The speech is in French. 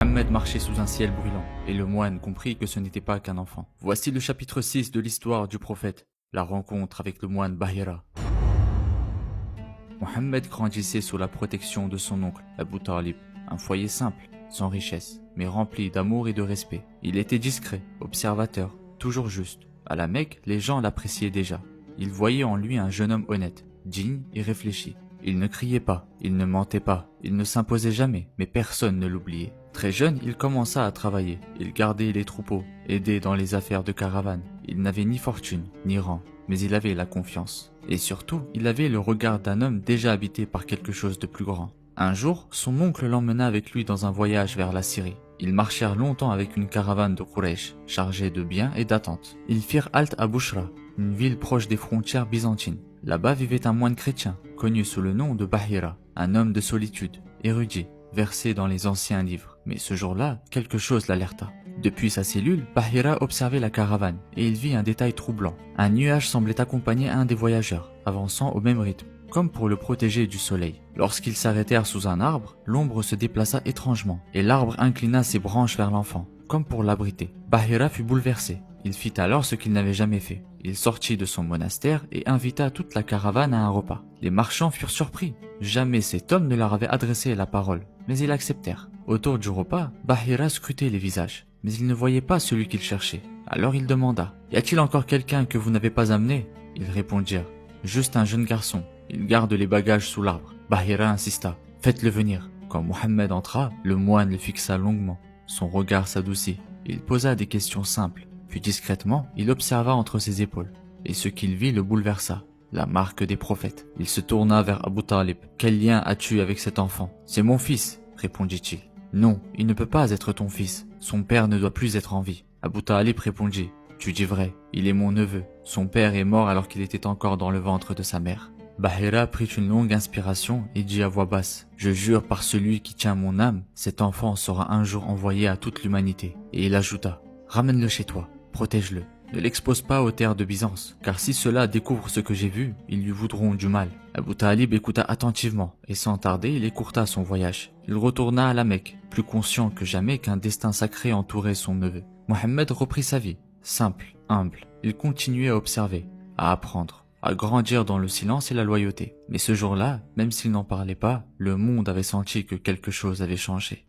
Mohammed marchait sous un ciel brûlant, et le moine comprit que ce n'était pas qu'un enfant. Voici le chapitre 6 de l'histoire du prophète, la rencontre avec le moine Bahira. Mohammed grandissait sous la protection de son oncle, Abu Talib, un foyer simple, sans richesse, mais rempli d'amour et de respect. Il était discret, observateur, toujours juste. À la Mecque, les gens l'appréciaient déjà. Ils voyaient en lui un jeune homme honnête, digne et réfléchi. Il ne criait pas, il ne mentait pas, il ne s'imposait jamais, mais personne ne l'oubliait. Très jeune, il commença à travailler. Il gardait les troupeaux, aidait dans les affaires de caravane. Il n'avait ni fortune, ni rang, mais il avait la confiance. Et surtout, il avait le regard d'un homme déjà habité par quelque chose de plus grand. Un jour, son oncle l'emmena avec lui dans un voyage vers la Syrie. Ils marchèrent longtemps avec une caravane de Quraysh, chargée de biens et d'attentes. Ils firent halte à Bouchra, une ville proche des frontières byzantines. Là-bas vivait un moine chrétien, connu sous le nom de Bahira, un homme de solitude, érudit, versé dans les anciens livres. Mais ce jour-là, quelque chose l'alerta. Depuis sa cellule, Bahira observait la caravane, et il vit un détail troublant. Un nuage semblait accompagner un des voyageurs, avançant au même rythme, comme pour le protéger du soleil. Lorsqu'ils s'arrêtèrent sous un arbre, l'ombre se déplaça étrangement, et l'arbre inclina ses branches vers l'enfant, comme pour l'abriter. Bahira fut bouleversé. Il fit alors ce qu'il n'avait jamais fait. Il sortit de son monastère et invita toute la caravane à un repas. Les marchands furent surpris. Jamais cet homme ne leur avait adressé la parole, mais ils l'acceptèrent. Autour du repas, Bahira scrutait les visages, mais il ne voyait pas celui qu'il cherchait. Alors il demanda « Y a-t-il encore quelqu'un que vous n'avez pas amené ?» Ils répondirent « Juste un jeune garçon. Il garde les bagages sous l'arbre. » Bahira insista « Faites-le venir. » Quand Mohammed entra, le moine le fixa longuement. Son regard s'adoucit. Il posa des questions simples. Puis discrètement, il observa entre ses épaules. Et ce qu'il vit le bouleversa. La marque des prophètes. Il se tourna vers Abu Talib. « Quel lien as-tu avec cet enfant ?»« C'est mon fils, » répondit-il. « Non, il ne peut pas être ton fils. Son père ne doit plus être en vie. » Abu Talib répondit. « Tu dis vrai, il est mon neveu. Son père est mort alors qu'il était encore dans le ventre de sa mère. » Bahira prit une longue inspiration et dit à voix basse « Je jure par celui qui tient mon âme, cet enfant sera un jour envoyé à toute l'humanité. » Et il ajouta « Ramène-le chez toi, protège-le. Ne l'expose pas aux terres de Byzance, car si ceux-là découvrent ce que j'ai vu, ils lui voudront du mal. » Abu Talib écouta attentivement, et sans tarder, il écourta son voyage. Il retourna à la Mecque, plus conscient que jamais qu'un destin sacré entourait son neveu. Mohammed reprit sa vie, simple, humble. Il continuait à observer, à apprendre, à grandir dans le silence et la loyauté. Mais ce jour-là, même s'il n'en parlait pas, le monde avait senti que quelque chose avait changé.